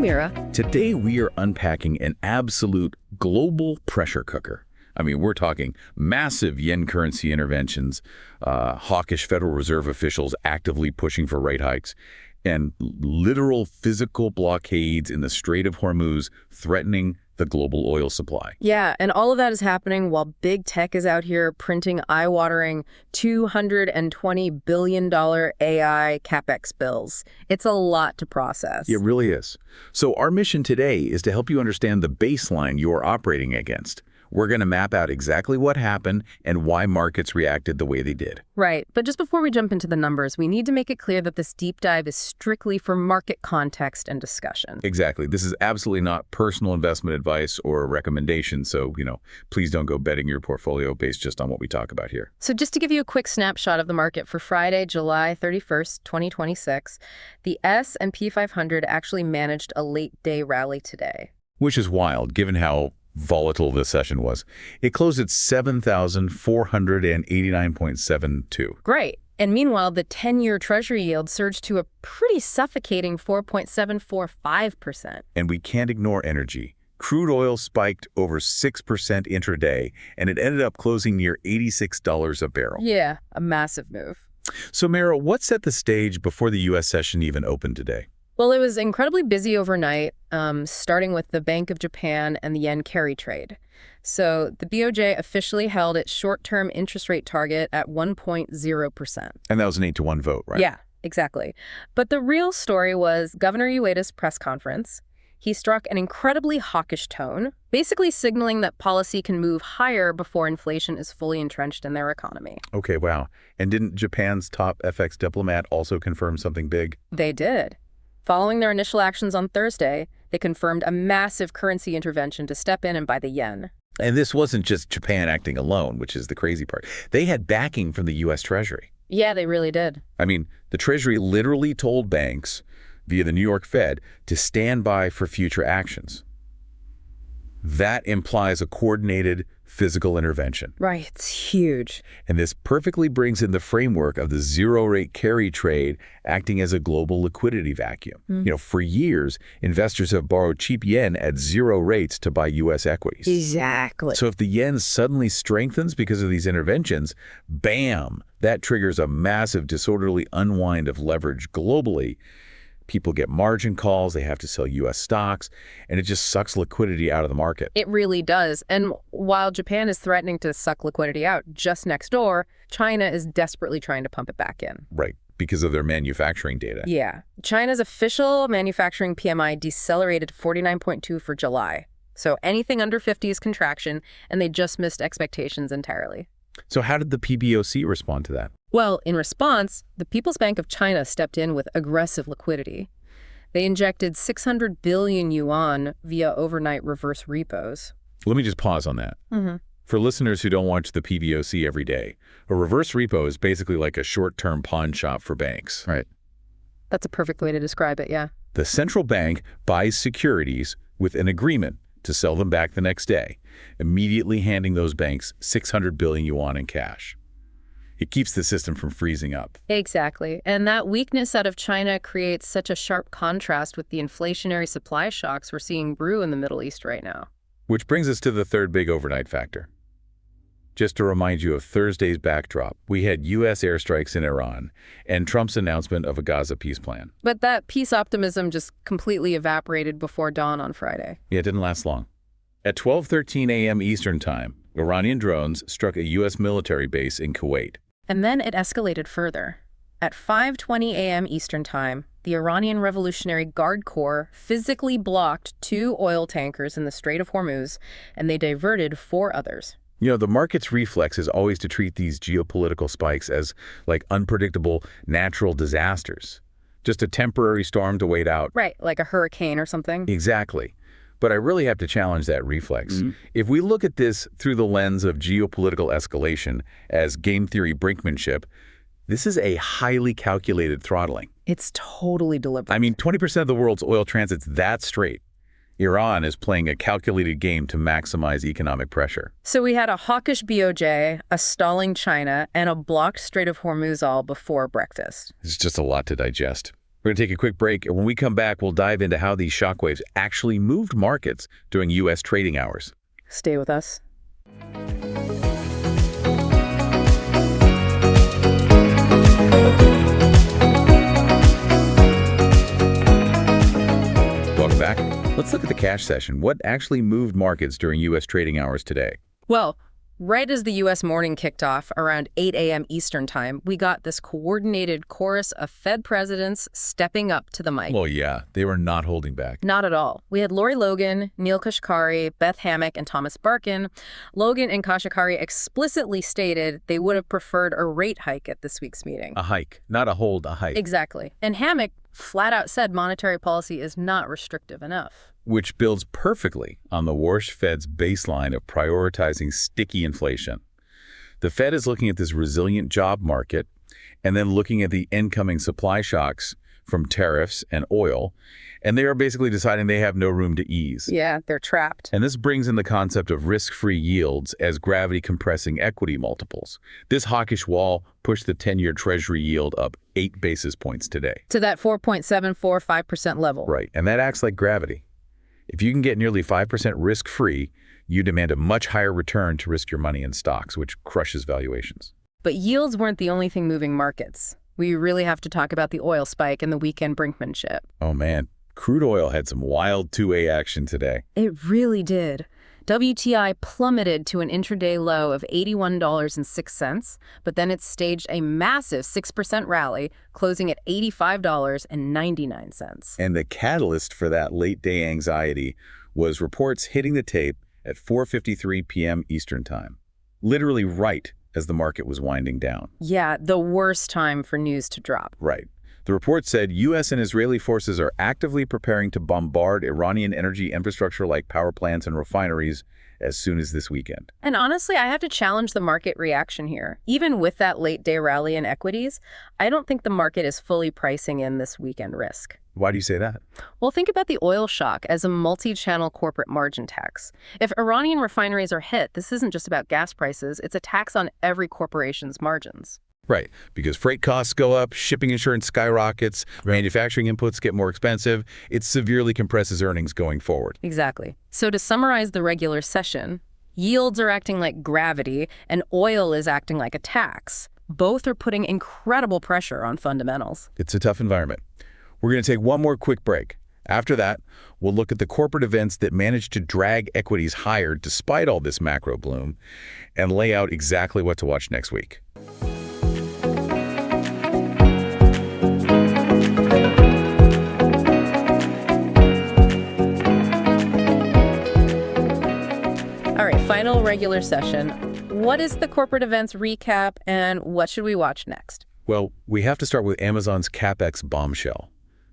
Mira. Today we are unpacking an absolute global pressure cooker. I mean, we're talking massive yen currency interventions, hawkish Federal Reserve officials actively pushing for rate hikes, and literal physical blockades in the Strait of Hormuz threatening the global oil supply. Yeah, and all of that is happening while big tech is out here printing eye-watering $220 billion AI CapEx bills. It's a lot to process. It really is. So our mission today is to help you understand the baseline you're operating against. We're going to map out exactly what happened and why markets reacted the way they did. Right, but just before we jump into the numbers, we need to make it clear that this deep dive is strictly for market context and discussion. Exactly. This is absolutely not personal investment advice or a recommendation, so, please don't go betting your portfolio based just on what we talk about here. So just to give you a quick snapshot of the market for Friday, July 31st, 2026, the S&P 500 actually managed a late-day rally today. Which is wild, given how volatile this session was. It closed at 7,489.72. Great. And meanwhile, the 10-year Treasury yield surged to a pretty suffocating 4.745%. And we can't ignore energy. Crude oil spiked over 6% intraday, and it ended up closing near $86 a barrel. Yeah, a massive move. So, Mara, what set the stage before the U.S. session even opened today? Well, it was incredibly busy overnight, starting with the Bank of Japan and the yen carry trade. So the BOJ officially held its short-term interest rate target at 1.0%. And that was an 8-to-1 vote, right? Yeah, exactly. But the real story was Governor Ueda's press conference. He struck an incredibly hawkish tone, basically signaling that policy can move higher before inflation is fully entrenched in their economy. Okay, wow. And didn't Japan's top FX diplomat also confirm something big? They did. Following their initial actions on Thursday, they confirmed a massive currency intervention to step in and buy the yen. And this wasn't just Japan acting alone, which is the crazy part. They had backing from the U.S. Treasury. Yeah, they really did. I mean, the Treasury literally told banks, via the New York Fed, to stand by for future actions. That implies a coordinated physical intervention. Right, it's huge. And this perfectly brings in the framework of the zero-rate carry trade acting as a global liquidity vacuum. For years, investors have borrowed cheap yen at zero rates to buy U.S. equities. Exactly. So if the yen suddenly strengthens because of these interventions, bam, that triggers a massive disorderly unwind of leverage globally. People get margin calls, they have to sell U.S. stocks, and it just sucks liquidity out of the market. It really does. And while Japan is threatening to suck liquidity out, just next door, China is desperately trying to pump it back in. Right, because of their manufacturing data. Yeah. China's official manufacturing PMI decelerated to 49.2 for July. So anything under 50 is contraction, and they just missed expectations entirely. So how did the PBOC respond to that? Well, in response, the People's Bank of China stepped in with aggressive liquidity. They injected 600 billion yuan via overnight reverse repos. Let me just pause on that. For listeners who don't watch the PBOC every day, a reverse repo is basically like a short-term pawn shop for banks. Right. That's a perfect way to describe it, yeah. The central bank buys securities with an agreement to sell them back the next day, immediately handing those banks 600 billion yuan in cash. It keeps the system from freezing up. Exactly. And that weakness out of China creates such a sharp contrast with the inflationary supply shocks we're seeing brew in the Middle East right now. Which brings us to the third big overnight factor. Just to remind you of Thursday's backdrop, we had U.S. airstrikes in Iran and Trump's announcement of a Gaza peace plan. But that peace optimism just completely evaporated before dawn on Friday. Yeah, it didn't last long. At 12:13 a.m. Eastern Time, Iranian drones struck a U.S. military base in Kuwait. And then it escalated further. At 5:20 a.m. Eastern Time, the Iranian Revolutionary Guard Corps physically blocked 2 oil tankers in the Strait of Hormuz, and they diverted 4 others. The market's reflex is always to treat these geopolitical spikes as like unpredictable natural disasters. Just a temporary storm to wait out. Right, like a hurricane or something. Exactly. But I really have to challenge that reflex. If we look at this through the lens of geopolitical escalation as game theory brinkmanship, this is a highly calculated throttling. It's totally deliberate. I mean, 20% of the world's oil transits that straight. Iran is playing a calculated game to maximize economic pressure. So we had a hawkish BOJ, a stalling China, and a blocked Strait of Hormuz all before breakfast. It's just a lot to digest. We're going to take a quick break, and when we come back, we'll dive into how these shockwaves actually moved markets during U.S. trading hours. Stay with us. Welcome back. Let's look at the cash session. What actually moved markets during U.S. trading hours today? Well, right as the U.S. morning kicked off around 8 a.m. Eastern time, we got this coordinated chorus of Fed presidents stepping up to the mic. Well, yeah, they were not holding back. Not at all. We had Lori Logan, Neil Kashkari, Beth Hammack, and Thomas Barkin. Logan and Kashkari explicitly stated they would have preferred a rate hike at this week's meeting. A hike, not a hold, a hike. Exactly. And Hammack flat out said monetary policy is not restrictive enough. Which builds perfectly on the Warsh Fed's baseline of prioritizing sticky inflation. The Fed is looking at this resilient job market and then looking at the incoming supply shocks from tariffs and oil, and they are basically deciding they have no room to ease. Yeah, they're trapped. And this brings in the concept of risk-free yields as gravity-compressing equity multiples. This hawkish wall pushed the 10-year Treasury yield up 8 basis points today. To that 4.745% level. Right, and that acts like gravity. If you can get nearly 5% risk-free, you demand a much higher return to risk your money in stocks, which crushes valuations. But yields weren't the only thing moving markets. We really have to talk about the oil spike and the weekend brinkmanship. Oh man, crude oil had some wild 2A action today. It really did. WTI plummeted to an intraday low of $81.06, but then it staged a massive 6% rally, closing at $85.99. And the catalyst for that late-day anxiety was reports hitting the tape at 4:53 p.m. Eastern Time, literally right as the market was winding down. Yeah, the worst time for news to drop. Right. The report said U.S. and Israeli forces are actively preparing to bombard Iranian energy infrastructure like power plants and refineries as soon as this weekend. And honestly, I have to challenge the market reaction here. Even with that late-day rally in equities, I don't think the market is fully pricing in this weekend risk. Why do you say that? Well, think about the oil shock as a multi-channel corporate margin tax. If Iranian refineries are hit, this isn't just about gas prices, it's a tax on every corporation's margins. Right, because freight costs go up, shipping insurance skyrockets, manufacturing inputs get more expensive. It severely compresses earnings going forward. Exactly. So to summarize the regular session, yields are acting like gravity and oil is acting like a tax. Both are putting incredible pressure on fundamentals. It's a tough environment. We're going to take one more quick break. After that, we'll look at the corporate events that managed to drag equities higher despite all this macro bloom and lay out exactly what to watch next week. All right, final regular session. What is the corporate events recap and what should we watch next? Well, we have to start with Amazon's CapEx bombshell.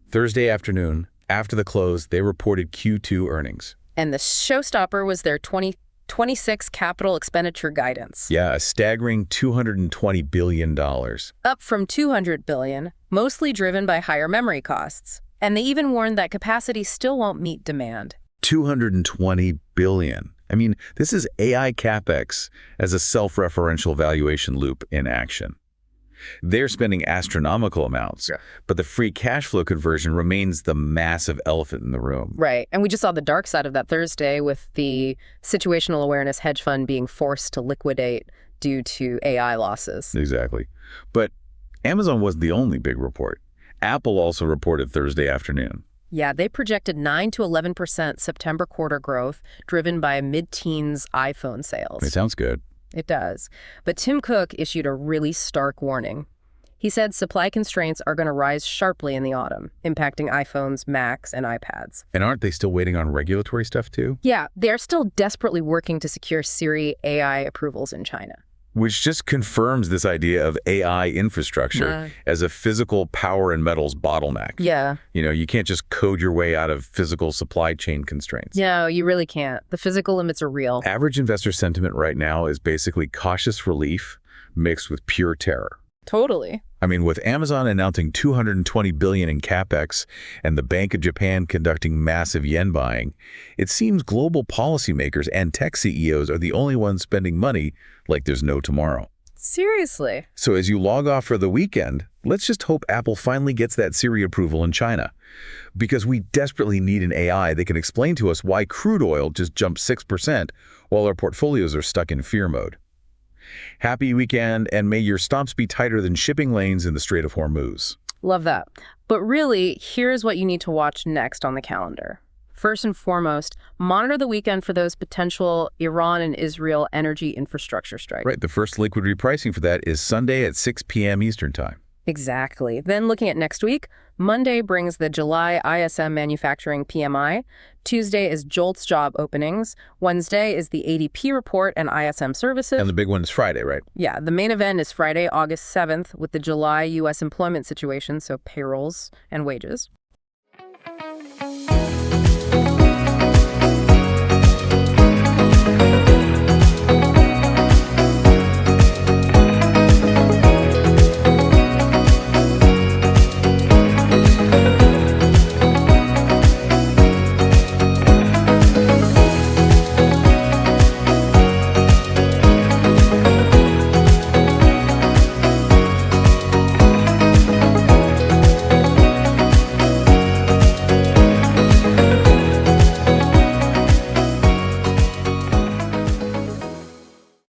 Thursday afternoon, after the close, they reported Q2 earnings. And the showstopper was their 2026 capital expenditure guidance. Yeah, a staggering $220 billion. Up from $200 billion, mostly driven by higher memory costs. And they even warned that capacity still won't meet demand. $220 billion. I mean, this is AI CapEx as a self-referential valuation loop in action. They're spending astronomical amounts, but the free cash flow conversion remains the massive elephant in the room. Right. And we just saw the dark side of that Thursday with the situational awareness hedge fund being forced to liquidate due to AI losses. Exactly. But Amazon wasn't the only big report. Apple also reported Thursday afternoon. Yeah, they projected 9 to 11% September quarter growth, driven by mid-teens iPhone sales. It sounds good. It does. But Tim Cook issued a really stark warning. He said supply constraints are going to rise sharply in the autumn, impacting iPhones, Macs, and iPads. And aren't they still waiting on regulatory stuff too? Yeah, they're still desperately working to secure Siri AI approvals in China. Which just confirms this idea of AI infrastructure as a physical power and metals bottleneck. Yeah. You know, you can't just code your way out of physical supply chain constraints. No, you really can't. The physical limits are real. Average investor sentiment right now is basically cautious relief mixed with pure terror. Totally. I mean, with Amazon announcing $220 billion in capex and the Bank of Japan conducting massive yen buying, it seems global policymakers and tech CEOs are the only ones spending money like there's no tomorrow. Seriously. So as you log off for the weekend, let's just hope Apple finally gets that Siri approval in China. Because we desperately need an AI that can explain to us why crude oil just jumped 6% while our portfolios are stuck in fear mode. Happy weekend, and may your stops be tighter than shipping lanes in the Strait of Hormuz. Love that. But really, here's what you need to watch next on the calendar. First and foremost, monitor the weekend for those potential Iran and Israel energy infrastructure strikes. Right, the first liquid repricing for that is Sunday at 6 p.m. Eastern Time. Exactly. Then looking at next week, Monday brings the July ISM manufacturing PMI. Tuesday is JOLTS job openings. Wednesday is the ADP report and ISM services. And the big one is Friday, right? Yeah, the main event is Friday, August 7th, with the July U.S. employment situation, so payrolls and wages.